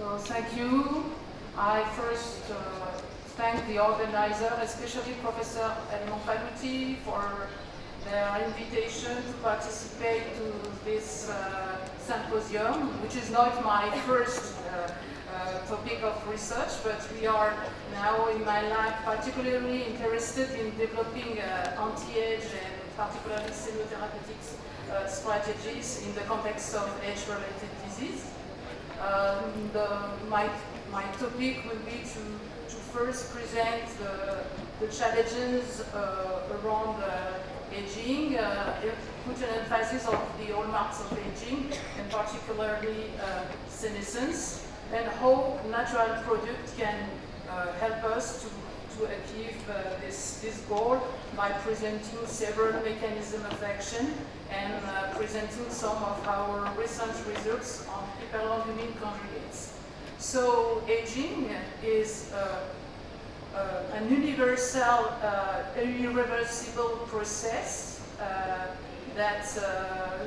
So thank you. I first thank the organizer, especially Professor El-Amri, for their invitation to participate to this symposium, which is not my first topic of research, but we are now in my lab particularly interested in developing anti-age and particularly senotherapeutic strategies in the context of age-related disease. My topic will be to first present the challenges around aging, put an emphasis on the hallmarks of aging, and particularly senescence, and how natural product can help us to achieve this goal by presenting several mechanisms of action and presenting some of our recent results on hyperlongumine conjugates. So aging is an universal, irreversible process that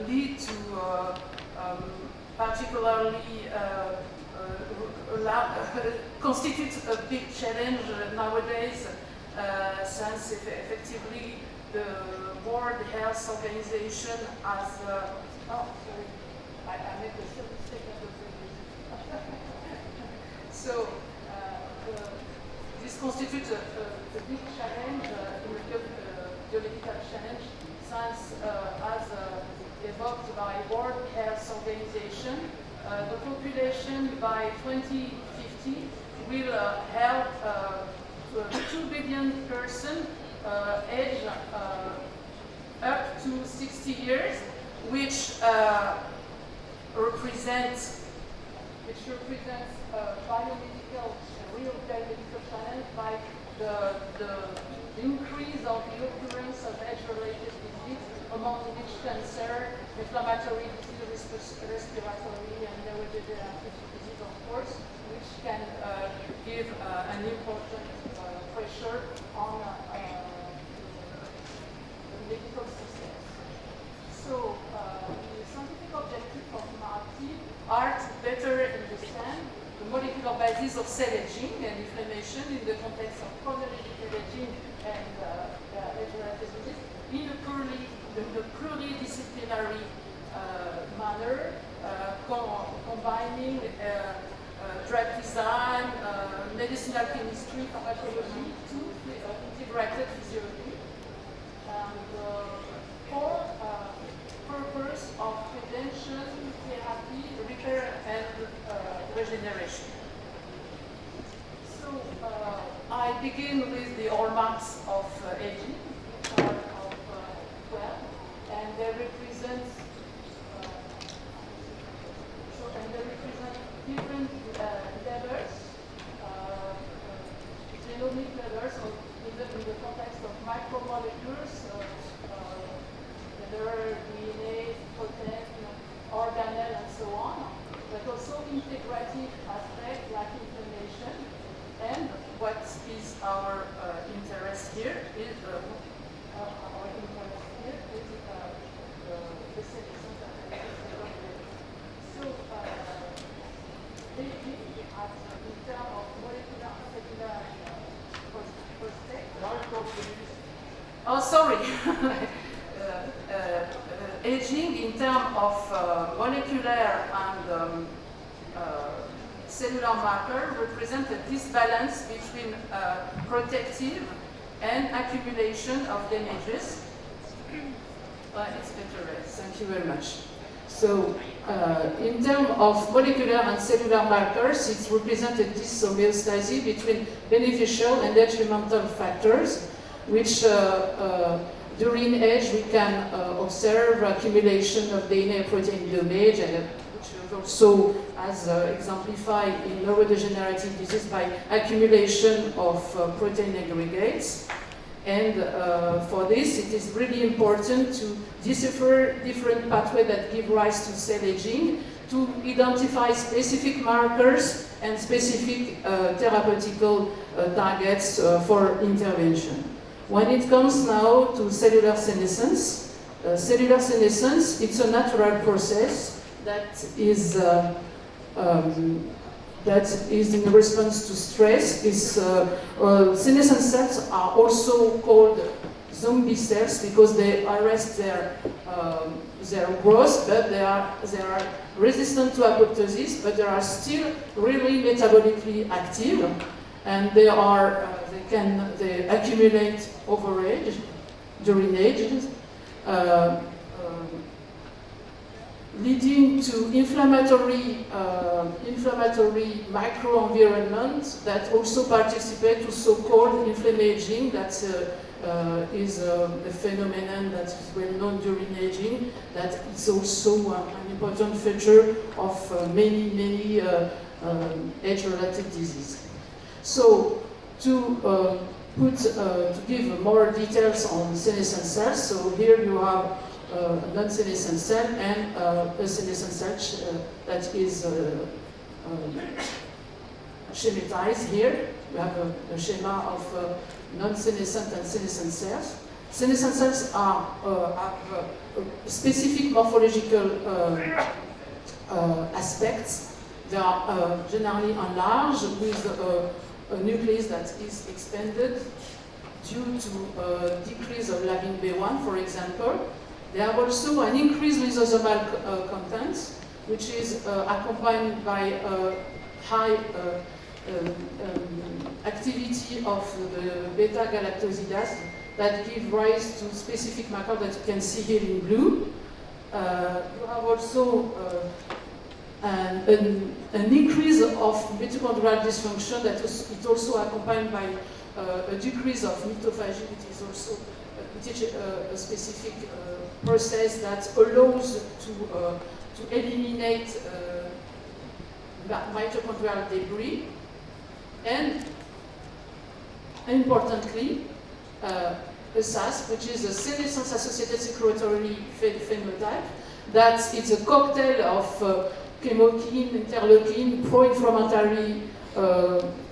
lead to particularly constitutes a big challenge nowadays, since effectively the World Health Organization has I made the mistake of the so this constitutes a big challenge, biological challenge, since as evoked by World Health Organization, the population by 2050 will have 2 billion persons aged up to 60 years, which represents real biomedical challenge by the increase of the occurrence of age-related disease, among which cancer, inflammatory disease, respiratory, and neurodegenerative disease, of course, which can give an important pressure on the medical system. So, the scientific objectives of Maroc Tv are to better understand the molecular basis of cell aging and inflammation in the context of chronological aging and age-related disease in a pluridisciplinary manner, combining drug design, medicinal chemistry, pharmacology to integrated physiology. And for purpose of prevention, therapy, repair, and regeneration. So I begin with the hallmarks of aging, which are of 12, and they represent different levels, genomic levels, in the context of micromolecules, whether DNA, protein, organelle, and so on, but also integrative aspects like inflammation. And what is our interest here is the selection that so in terms of molecular and cellular perspective. Oh, sorry. Aging in terms of molecular and cellular marker represent a disbalance between protective and accumulation of damages. It's better, thank you very much. So, in terms of molecular and cellular markers, it represents a dyshomeostasis between beneficial and detrimental factors, which during age we can observe accumulation of DNA protein damage, and which is also as exemplified in neurodegenerative disease by accumulation of protein aggregates. And for this, it is really important to decipher different pathways that give rise to cell aging, to identify specific markers and specific therapeutical targets for intervention. When it comes now to cellular senescence, it's a natural process that is that is in response to stress. Senescent cells are also called zombie cells because they arrest their growth, but they are resistant to apoptosis, but they are still really metabolically active, and they accumulate over age, during ages, leading to inflammatory microenvironment that also participate to so-called inflammaging. That is a phenomenon that is well known during aging. That is also an important feature of many age-related diseases. So to give more details on senescent cells, so here you have a non-senescent cell and a senescent cell that is schematized here. You have a schema of non-senescent and senescent cells. Senescent cells have specific morphological aspects. They are generally enlarged with a nucleus that is expanded due to decrease of labin B1, for example. They have also an increased lysosomal content, which is accompanied by high activity of the beta-galactosidase that give rise to specific markers that you can see here in blue. You have also an increase of mitochondrial dysfunction that is also accompanied by a decrease of mitophagy, which is also a specific process that allows to eliminate mitochondrial debris. And importantly, a SAS, which is a senescence-associated secretory phenotype, that it's a cocktail of chemokine, interleukin,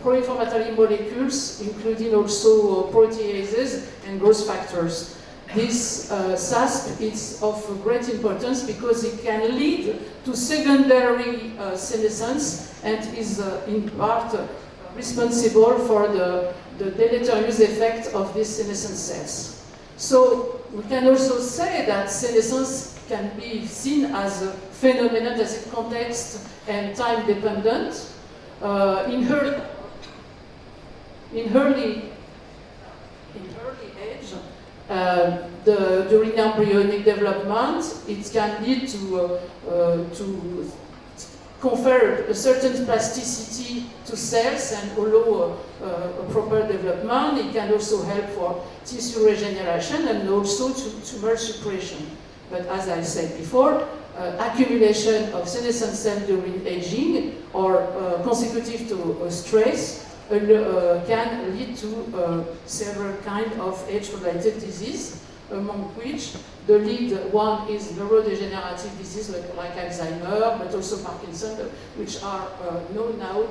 pro-inflammatory molecules, including also proteases and growth factors. This SASP is of great importance because it can lead to secondary senescence and is in part responsible for the deleterious effect of these senescent cells. So we can also say that senescence can be seen as a phenomenon that is context and time dependent. In early age, during embryonic development, it can lead to confer a certain plasticity to cells and allow a proper development. It can also help for tissue regeneration and also to tumor suppression. But as I said before, accumulation of senescent cells during aging or consecutive to stress can lead to several kinds of age-related disease, among which the lead one is neurodegenerative disease like Alzheimer, but also Parkinson, which are known now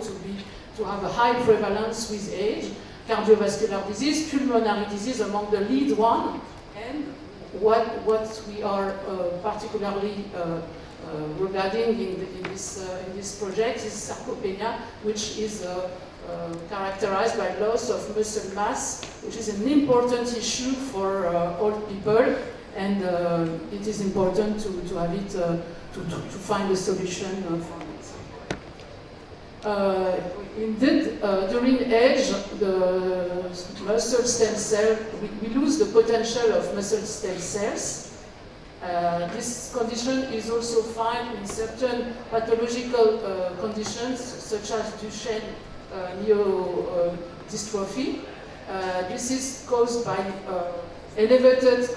to have a high prevalence with age, cardiovascular disease, pulmonary disease among the lead one, and what we are particularly regarding in this project is sarcopenia, which is characterized by loss of muscle mass, which is an important issue for old people, and it is important to have it to find a solution for it. Indeed, during age, the muscle stem cell, we lose the potential of muscle stem cells. This condition is also found in certain pathological conditions, such as Duchenne myodystrophy. This is caused by elevated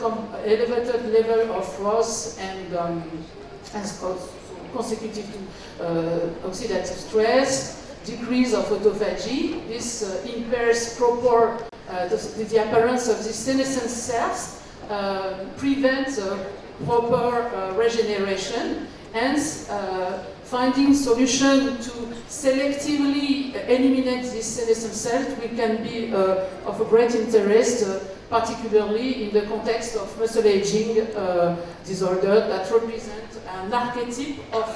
level of ROS and consecutive to oxidative stress, decrease of autophagy. This impairs the appearance of these senescent cells, prevents proper regeneration, hence finding solution to selectively eliminate these senescent cells can be of a great interest, particularly in the context of muscle aging disorder that represent an archetype of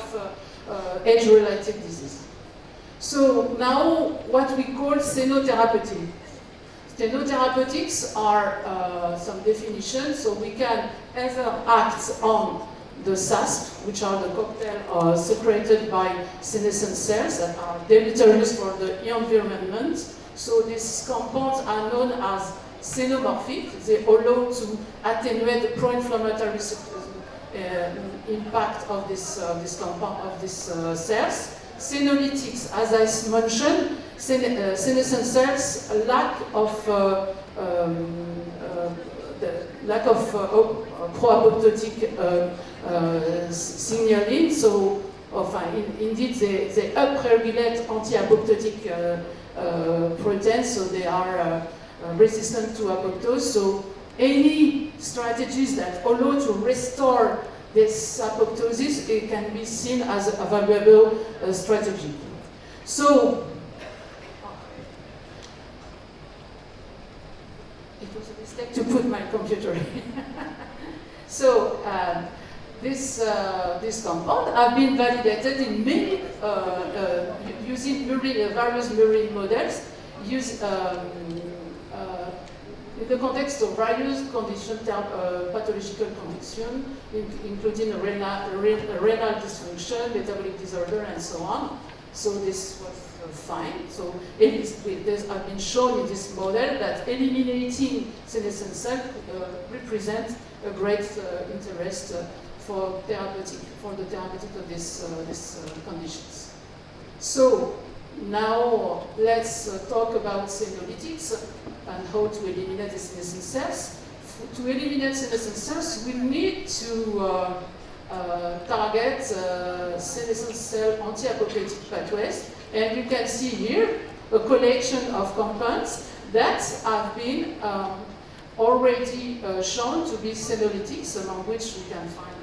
age-related disease. So now what we call senotherapeutic. Senotherapetics are some definitions, so we can either act on the SASP, which are the cocktail secreted by senescent cells that are deleterious for the environment. So these compounds are known as xenomorphic. They allow to attenuate the pro-inflammatory impact of this compound, of these cells. Senolytics, as I mentioned, senescent cells lack of pro-apoptotic signaling. So, indeed, they upregulate anti-apoptotic proteins, so they are resistant to apoptose. So, any strategies that allow to restore this apoptosis, it can be seen as a valuable strategy. So, it was a mistake to put my computer in. So, this compound have been validated in many, using various murine models, in the context of various conditions, pathological conditions, including renal dysfunction, metabolic disorder, and so on. So this was fine. So it has been shown in this model that eliminating senescent cells represents a great interest for the therapeutic of these conditions. So now let's talk about senolytics and how to eliminate the senescent cells. To eliminate senescent cells, we need to target senescent cell anti-apoptotic pathways. And you can see here a collection of compounds that have been already shown to be senolytics, among which we can find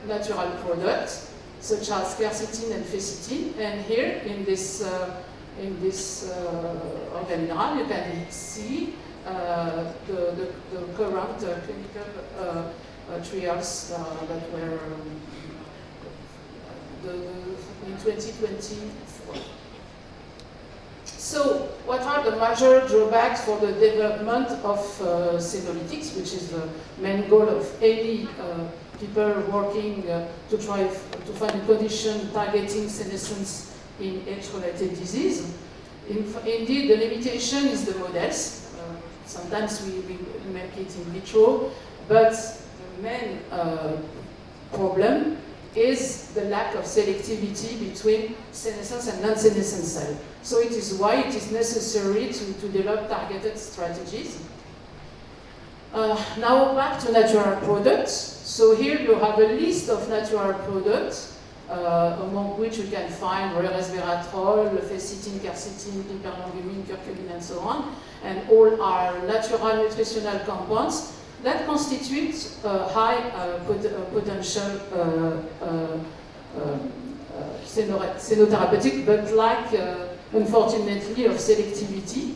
natural products such as quercetin and ficetine. And here in this organigram, you can see the current clinical trials that were in 2024. So, what are the major drawbacks for the development of senolytics, which is the main goal of any people working to try to find a condition targeting senescence in age-related disease? Indeed, the limitation is the models. Sometimes we make it in vitro, but the main problem is the lack of selectivity between senescence and non-senescent cells. So it is why it is necessary to develop targeted strategies. Now back to natural products. So here you have a list of natural products, among which you can find resveratrol, ficetine, quercetin, piperlongumine, curcumin, and so on. And all are natural nutritional compounds that constitute high potential senotherapeutic, but lack, unfortunately, of selectivity.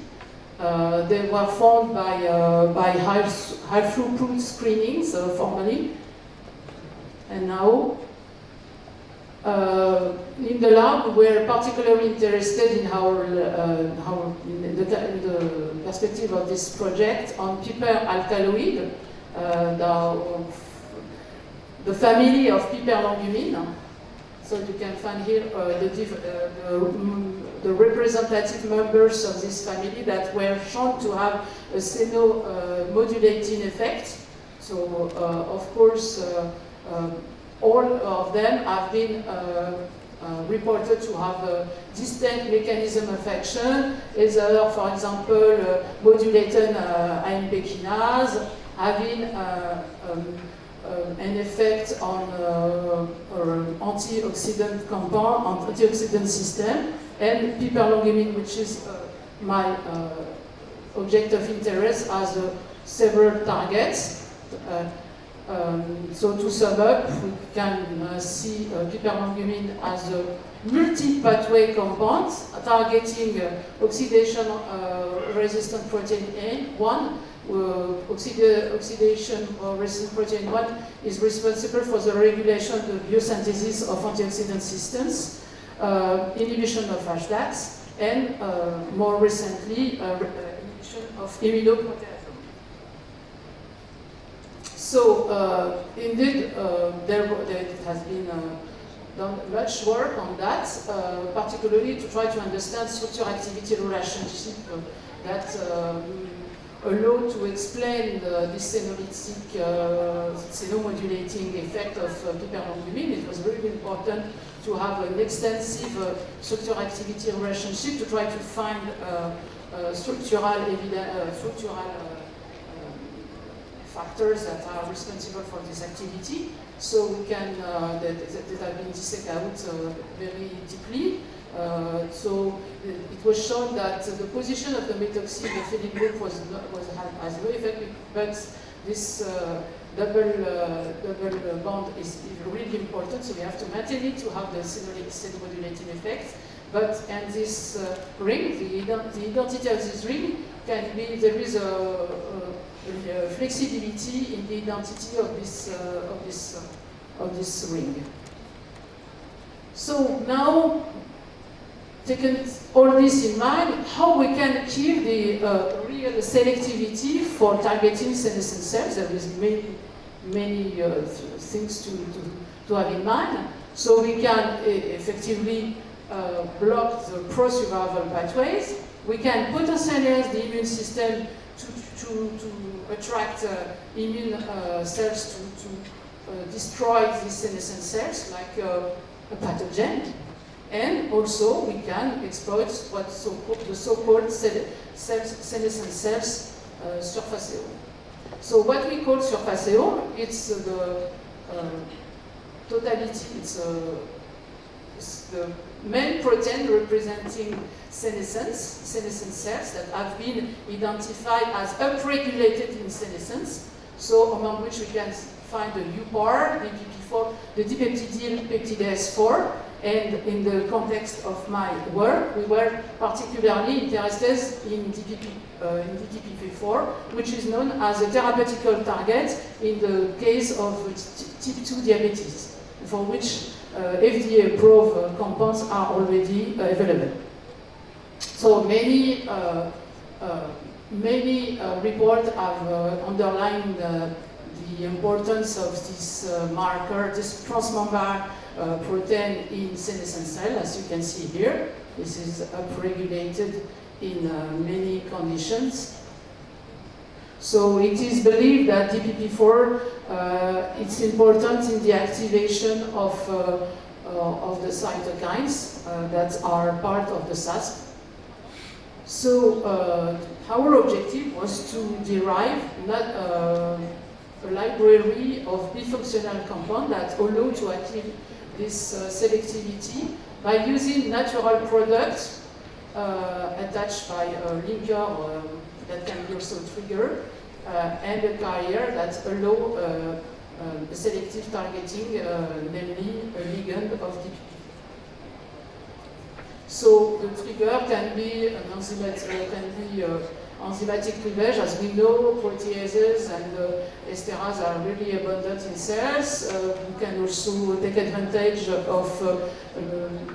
They were found by high throughput screenings formerly, and now in the lab we're particularly interested in in the perspective of this project on piper alkaloid, the family of piperlongumine. So you can find here the representative members of this family that were shown to have a senomodulating effect. So of course all of them have been reported to have a distinct mechanism of action, either, for example, modulating AMP kinase, having an effect on antioxidant compound, antioxidant system, and piperlongumine, which is my object of interest, has several targets. So to sum up, we can see piperlongumine as a multi-pathway compound targeting oxidation-resistant protein A1. Oxidation-resistant protein 1 is responsible for the regulation of the biosynthesis of antioxidant systems. inhibition of HDACs, and more recently, inhibition of immunoproteasome. So, indeed, there has been done much work on that, particularly to try to understand structure-activity relationship that allow to explain this senolytic, senomodulating effect of piperlongumine. It was really important to have an extensive structure-activity relationship to try to find structural factors that are responsible for this activity. So we can, that have been dissected out very deeply. So it was shown that the position of the methoxy methyl group has no effect, but this double bond is really important, so we have to maintain it to have the senomodulating effect. But and this ring, the identity of this ring can be, there is a flexibility in the identity of this ring. So now, taking all this in mind, how we can achieve the real selectivity for targeting senescent cells? There is many things to have in mind. So we can effectively block the pro-survival pathways. We can potentialize the immune system to attract immune cells to destroy these senescent cells like a pathogen. And also we can exploit what the so-called senescent cells surface. So what we call surface, it's the totality, it's the main protein representing senescent cells that have been identified as upregulated in senescence. So among which we can find the UPAR, DPP4, the dipeptidyl peptidase 4, and in the context of my work, we were particularly interested in DPP4, which is known as a therapeutical target in the case of type 2 diabetes, for which FDA-approved compounds are already available. So many reports have underlined the importance of this marker, this transmembrane protein in senescent cell, as you can see here. This is upregulated in many conditions. So it is believed that DPP4 it's important in the activation of the cytokines that are part of the SASP. So our objective was to derive a library of bifunctional compounds that allow to achieve this selectivity by using natural products attached by a linker that can be also triggered and a carrier that allow selective targeting, namely a ligand of DPP. So the trigger can be an enzymatic cleavage. As we know, proteases and esterases are really abundant in cells. We can also take advantage of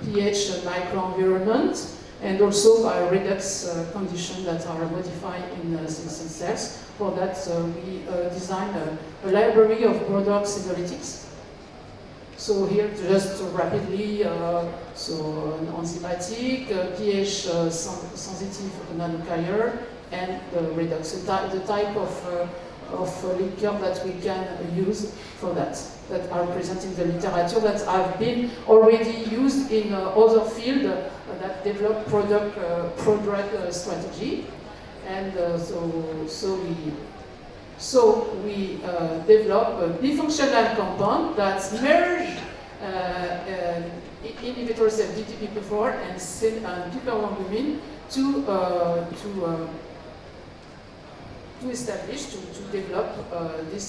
pH microenvironment and also by redox conditions that are modified in senescent cells. For that, we designed a library of broad senolytics. So here, just rapidly, so an enzymatic, pH sensitive nanocarrier, and the redox, the type of linker that we can use for that are present in the literature that have been already used in other fields that develop pro-drug strategy. And so we develop a bifunctional compound that merge inhibitors of DPP4 and piperlongumine to establish, to develop this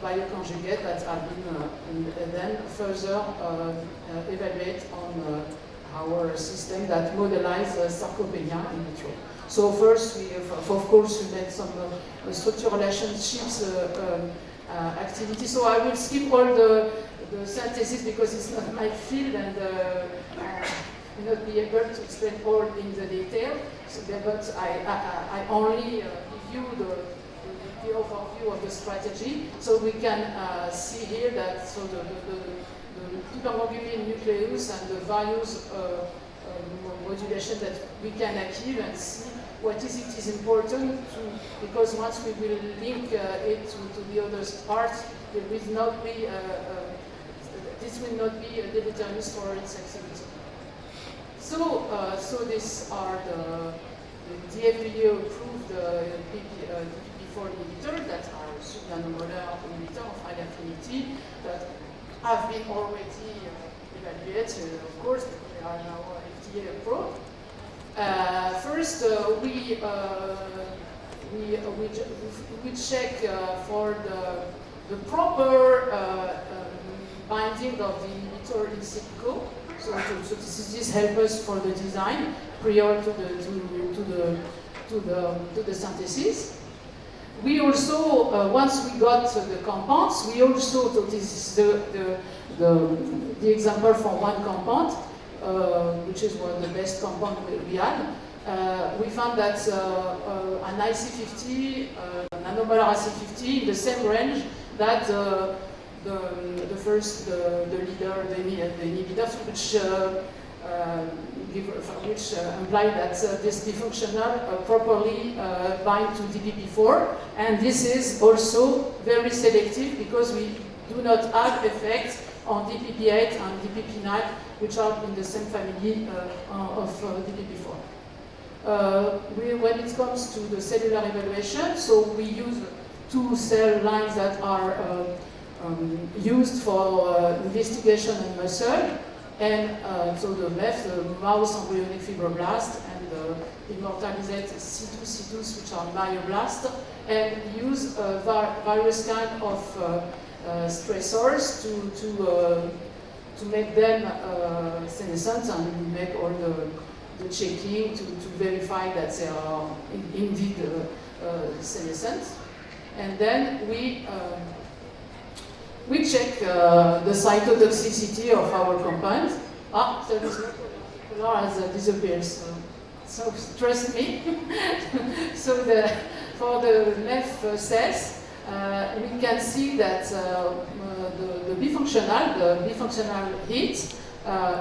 bioconjugate that have been and then further evaluate on our system that modelize sarcopenia in vitro. So first, we have, of course, we made some structure relationships activity. So I will skip all the synthesis because it's not my field, and will not be able to explain all in the detail, so, but I only give you the overview of the strategy, so we can see here that so the hypermobility nucleus and the various modulation that we can achieve and see what is important to, because once we will link it to the other part, there will not be this will not be a deleterious for its activity. So, so these are the FDA approved DPP4 inhibitors that are subnanomolar inhibitor of high affinity that have been already evaluated, of course, because they are now FDA approved. First, we check for the proper binding of the inhibitor in silico. So this helps us for the design prior to the synthesis. We also, once we got the compounds, we also, so this is the example for one compound, which is one of the best compound we had. We found that an IC50, nanomolar IC50 in the same range that the leader, the inhibitors, which imply that this bifunctional properly bind to DPP4, and this is also very selective because we do not have effects on DPP8 and DPP9, which are in the same family of DPP4. When it comes to the cellular evaluation, so we use two cell lines that are used for investigation in muscle, and so the left, the mouse embryonic fibroblast, and the immortalized C2, which are myoblasts, and use various kind of stressors to make them senescent and make all the checking to verify that they are indeed senescent. And then we check the cytotoxicity of our compound. There is no color has disappeared, so trust me. So for the left cells, we can see that the bifunctional heat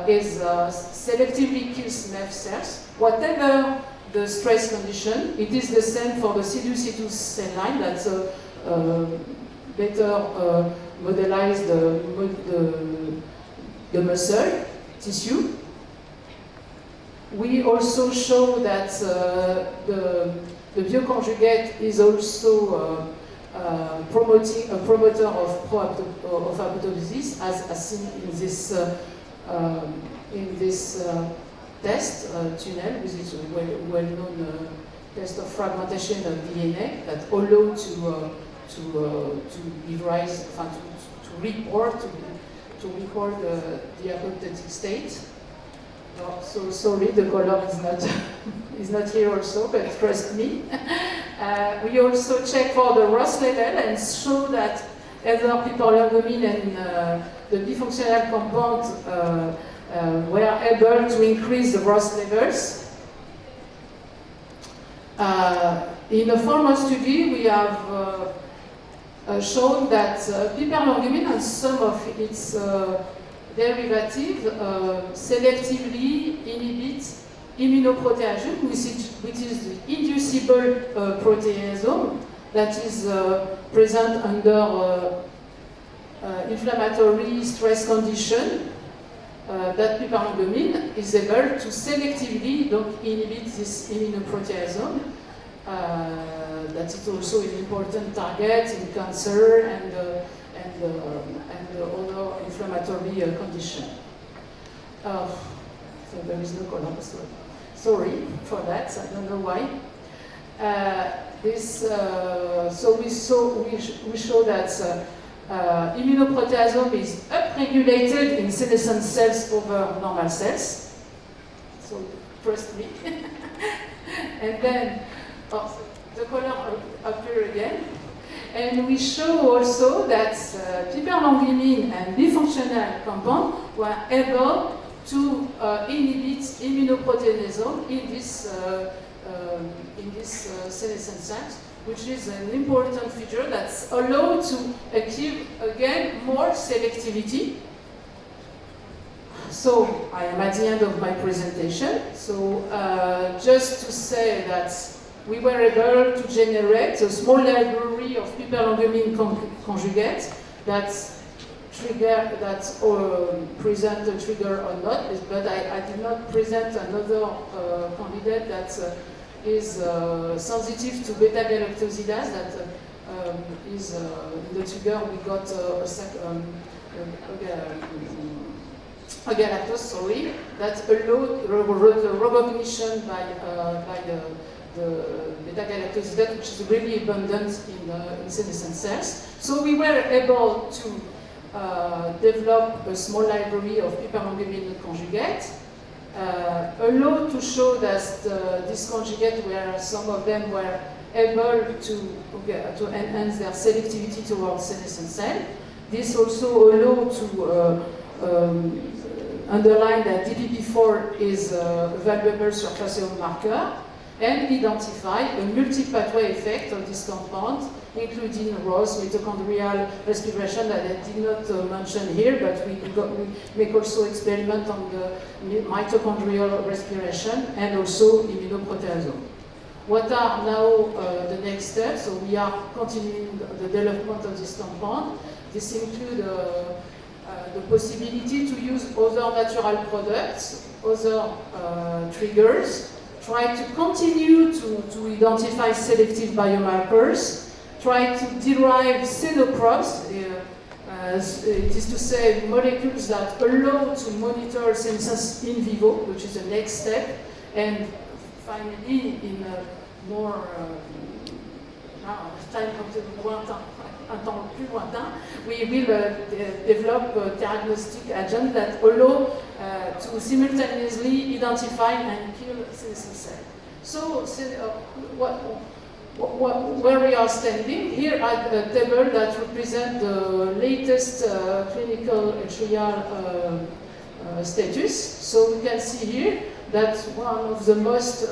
is selectively kills MEF cells. Whatever the stress condition, it is the same for the C2 cell line that's better modelize the muscle tissue. We also show that the bioconjugate is also promoting a promoter of apoptosis, as seen in this test tunnel, which is a well-known test of fragmentation of DNA that allow to give rise, to report the apoptotic state. So sorry, the color is not here also, but trust me. We also check for the ROS level and show that either piperlongomine and the bifunctional compound were able to increase the ROS levels. In a former study, we have shown that piperlongomine and some of its derivative selectively inhibit immunoproteasome, which is the inducible proteasome that is present under inflammatory stress condition. That piperlongomine is able to selectively inhibit this immunoproteasome. That is also an important target in cancer and other inflammatory condition. So there is no color. Sorry for that. I don't know why. So we show that immunoproteasome is upregulated in senescent cells over normal cells. So trust me. And then the color appear again. And we show also that piperlongomine and bifunctional compound were able to inhibit immunoproteasome in this senescent cells, which is an important feature that's allowed to achieve, again, more selectivity. So I am at the end of my presentation. So just to say that we were able to generate a small library of piperlongumine conjugates that present a trigger or not, but I did not present another candidate that is sensitive to beta-galactosidase that is in the trigger. We got galactose, sorry, that allowed recognition by the beta-galactosidase, which is really abundant in senescent cells. So we were able to develop a small library of piperlongumine conjugates, allowed to show that this conjugate, where some of them were able to enhance their selectivity towards senescent cell. This also allowed to underline that DPP4 is a valuable surface marker and identify a multi-pathway effect of this compound, including ROS, mitochondrial respiration that I did not mention here, but we make also experiment on the mitochondrial respiration and also immunoproteasome. What are now the next steps? So we are continuing the development of this compound. This includes the possibility to use other natural products, other triggers, try to continue to identify selective biomarkers, try to derive xenoprobes, it is to say molecules that allow to monitor senescence in vivo, which is the next step, and finally, in a more time un temps plus lointain, we will develop a diagnostic agent that allow to simultaneously identify and kill senescent cells. So, where we are standing, here at a table that represents the latest clinical trial status. So we can see here that one of the most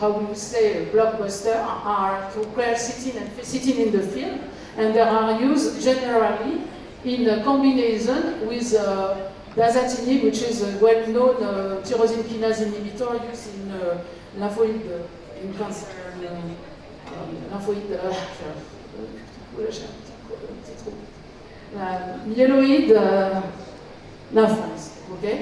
how we would say blockbuster are quercetin and fecitin in the field, and they are used generally in a combination with dasatinib, which is a well-known tyrosine kinase inhibitor used in lymphoid in cancer, lymphoid myeloid lymphomas. Okay.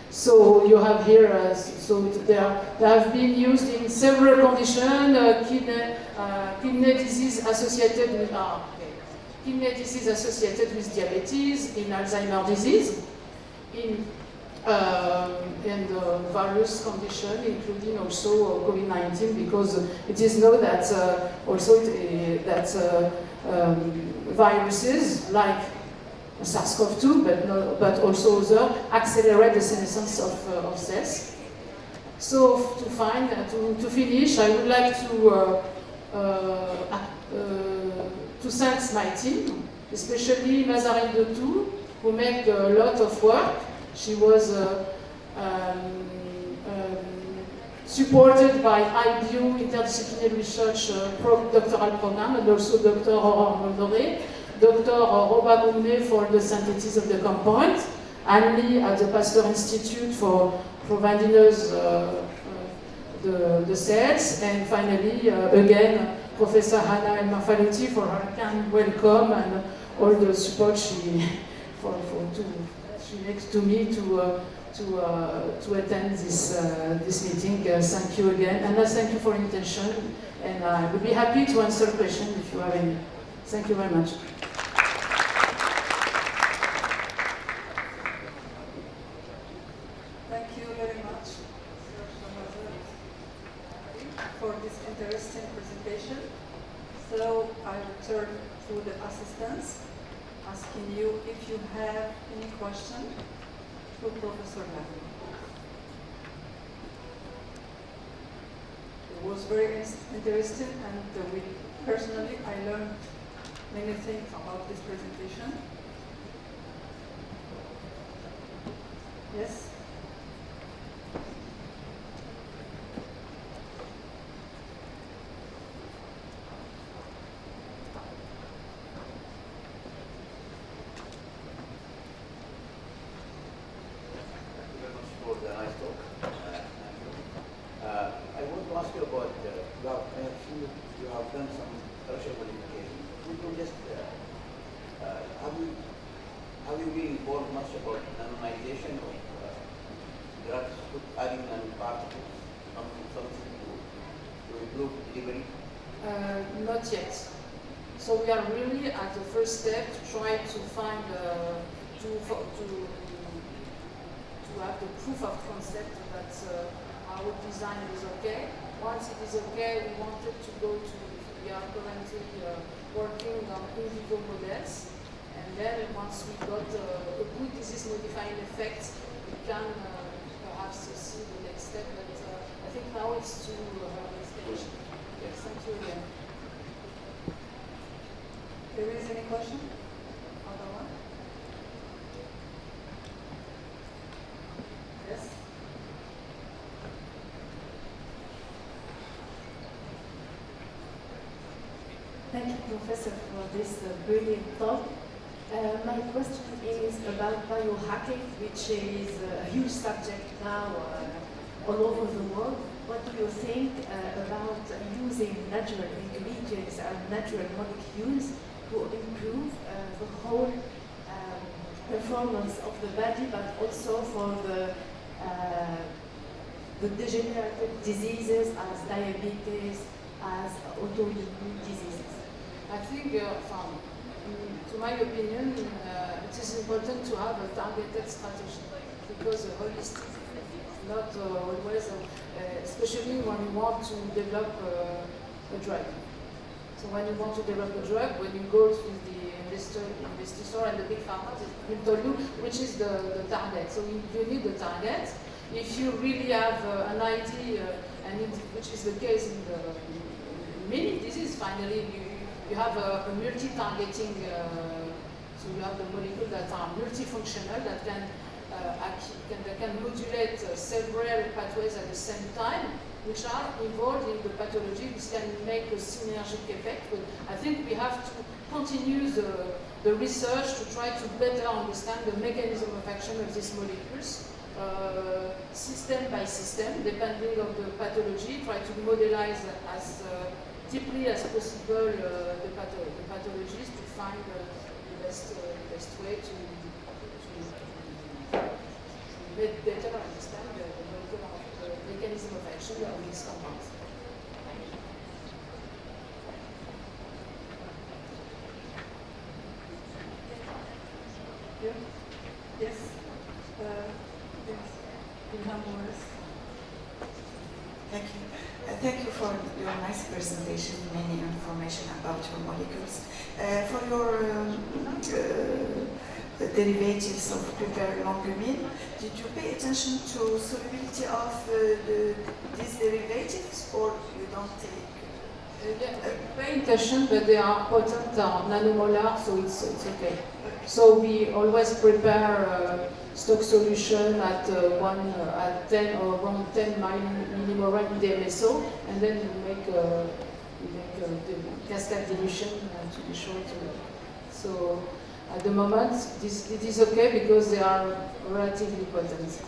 So you have here, so they have been used in several conditions, kidney disease associated with diabetes, in Alzheimer's disease, in and various conditions, including also COVID-19, because it is known that also that viruses like SARS-CoV-2, but also other accelerate the senescence of cells. So to finish, I would like to thank my team, especially Mazarine Dotou, who made a lot of work. She was supported by IBU Interdisciplinary Research doctoral program, and also Dr. Aurore Moldoré, Dr. Robert Moumné for the synthesis of the compound, Anne-Lee at the Pasteur Institute for providing us the cells, and finally, again, Professor Hannah El-Mafaloti for her kind welcome and all the support she makes to me to attend this meeting. Thank you again, and thank you for your attention, and I would be happy to answer questions if you have any. Thank you very much. Thank you very much for this interesting presentation. So I will turn to the assistants, asking you if you have any question to Professor Lavi. It was very interesting, and personally I learned many things about this presentation. Yes? involved much about anonymization of drugs, adding nanoparticles, something to improve delivery? Not yet. So we are really at the first step to try to find to have the proof of concept that our design is okay. Once it is okay, we wanted to go to. We are currently working on in vivo models, and then once we got a good disease-modifying effect, we can perhaps see the next step. But I think now it's too early stage. Yes, thank you again. There is any question? Other one? Yes? Thank you, Professor, for this brilliant talk. My question is about biohacking, which is a huge subject now all over the world. What do you think about using natural ingredients and natural molecules to improve the whole performance of the body, but also for the degenerative diseases as diabetes, as autoimmune diseases? I think, to my opinion, it is important to have a targeted strategy because a holistic, not always, especially when you want to develop a drug. So when you want to develop a drug, when you go to the investor and the big pharma, will tell you which is the target. So you need the target. If you really have an idea, which is the case in many diseases, finally you have a multi-targeting. So you have the molecules that are multifunctional that can modulate several pathways at the same time, which are involved in the pathology. This can make a synergic effect. But I think we have to continue the research to try to better understand the mechanism of action of these molecules, system by system, depending on the pathology. Try to modelize as deeply as possible the pathologies to find the best way to better understand the mechanism of action of these compounds. Yeah. Yes. Yes. Ilham Morris. Thank you. Thank you for your nice presentation, many information about your molecules. For your derivatives of prepared longumine, did you pay attention to solubility of these derivatives, or you don't take? Pay attention, but they are potent, nanomolar, so it's okay. So we always prepare stock solution at 10 or around 10 millimolar DMSO, and then we make the cascade dilution to be sure to. So at the moment, it is okay because they are relatively potent.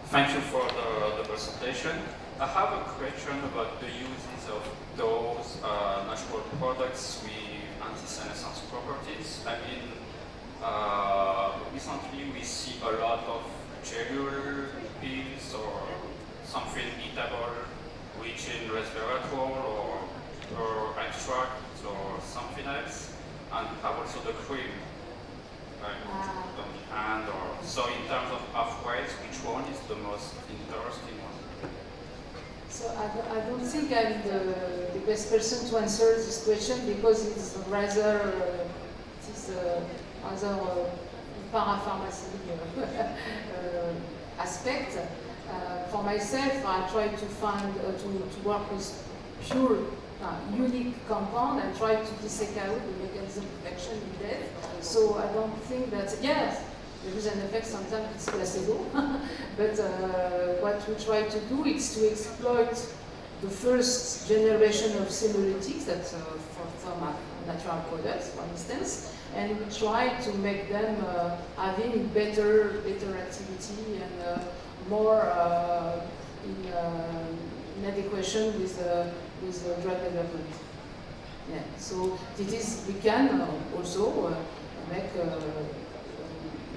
Thank you for the presentation. I have a question about the uses of those natural products with anti-senescence properties. I mean, recently we see a lot of gel pills or something eatable, which in resveratrol or extract or something else, and have also the cream. On the hand, or so in terms of pathways, which one is the most interesting one? So I don't think I'm the best person to answer this question because it's rather other parapharmacy aspect. For myself, I try to find to work with pure unique compound and try to dissect out the mechanism of action in depth. So I don't think that, yes, there is an effect, sometimes it's placebo, but what we try to do is to exploit the first generation of senolytics, that's for some natural products, for instance, and we try to make them having better activity and more in adequation with drug development. Yeah. So it is, we can also make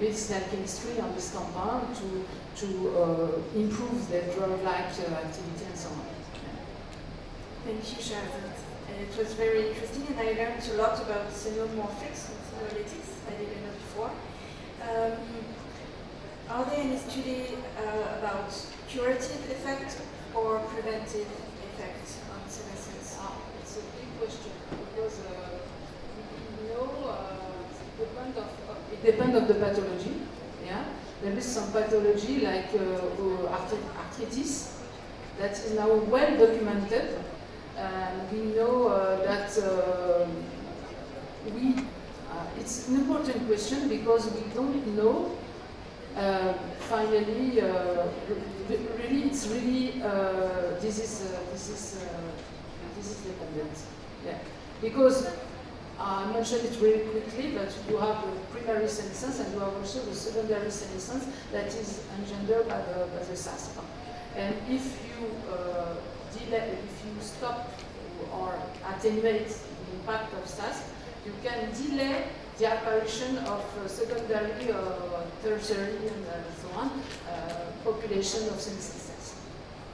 medicinal chemistry on this compound to improve the drug-like activity and so on. Thank you, Chahrazade. It was very interesting, and I learned a lot about xenomorphics and xenolytics. I didn't know before. Are there any studies about curative effect or preventive effect on senescence? It's a big question because we know it depends on the pathology. Yeah, there is some pathology like arthritis that is now well documented. We know that it's an important question because we don't know finally really it's really disease dependent. Yeah, because I mentioned it very quickly, but you have the primary senescence and you have also the secondary senescence that is engendered by the SASP. And if you stop or attenuate the impact of SASP, you can delay the apparition of secondary, tertiary, and so on population of senescent cells.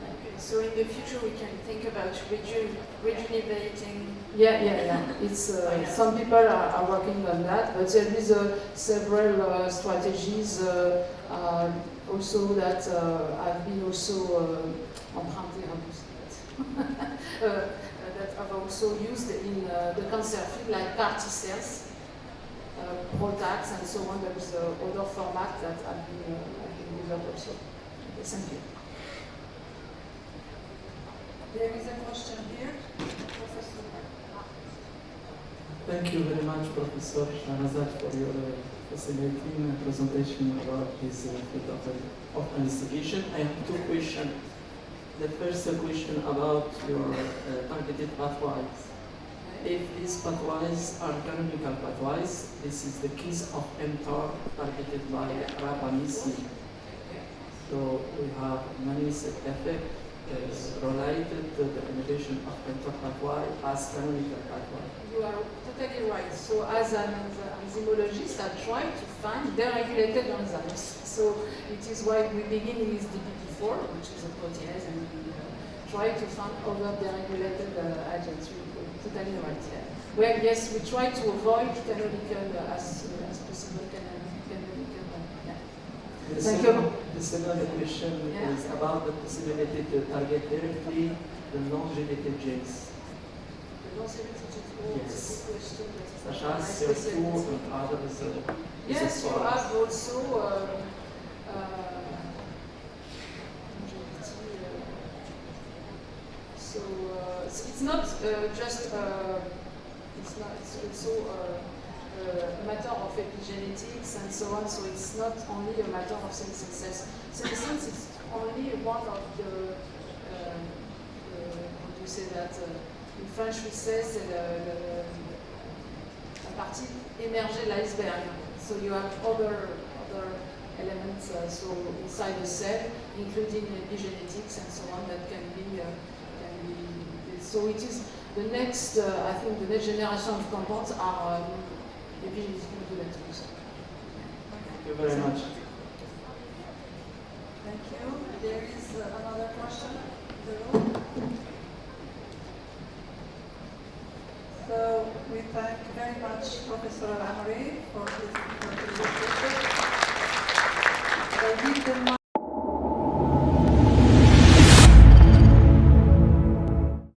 Okay, so in the future we can think about rejuvenating. Yeah. It's some people are working on that, but there is several strategies also that have been also that have also used in the cancer field, like CAR T cells, PROTACs, and so on. There is other formats that have been developed also. Okay, thank you. There is a question here, Professor. Thank you very much, Professor Chahrazade, for your fascinating presentation about this field of investigation. I have two questions. The first question about your targeted pathways. If these pathways are canonical pathways, this is the case of mTOR targeted by RABAT. So we have many side effects related to the inhibition of mTOR pathway as canonical pathway. You are totally right. So as an enzymologist, I try to find deregulated enzymes. So it is why we begin with DPP4, which is a protease, and we try to find other deregulated agents. You're totally right. Yeah. Well, yes, we try to avoid canonical as possible. Thank you. The second question is about the possibility to target directly the non-genetic genes. The non-genetic genes, yes. Such as CR2 and others. Yes, you have also so it's not just it's also a matter of epigenetics and so on. So it's not only a matter of senescent cells. Senescence is only one of the how do you say that in French we say c'est la partie émergée de l'iceberg. So you have other elements so inside the cell, including epigenetics and so on, that can be so it is the next I think the next generation of compounds are epigenetic modulators. Thank you very much. Thank you. There is another question in the room. So we thank very much Professor Al Amri for his presentation. I give the mic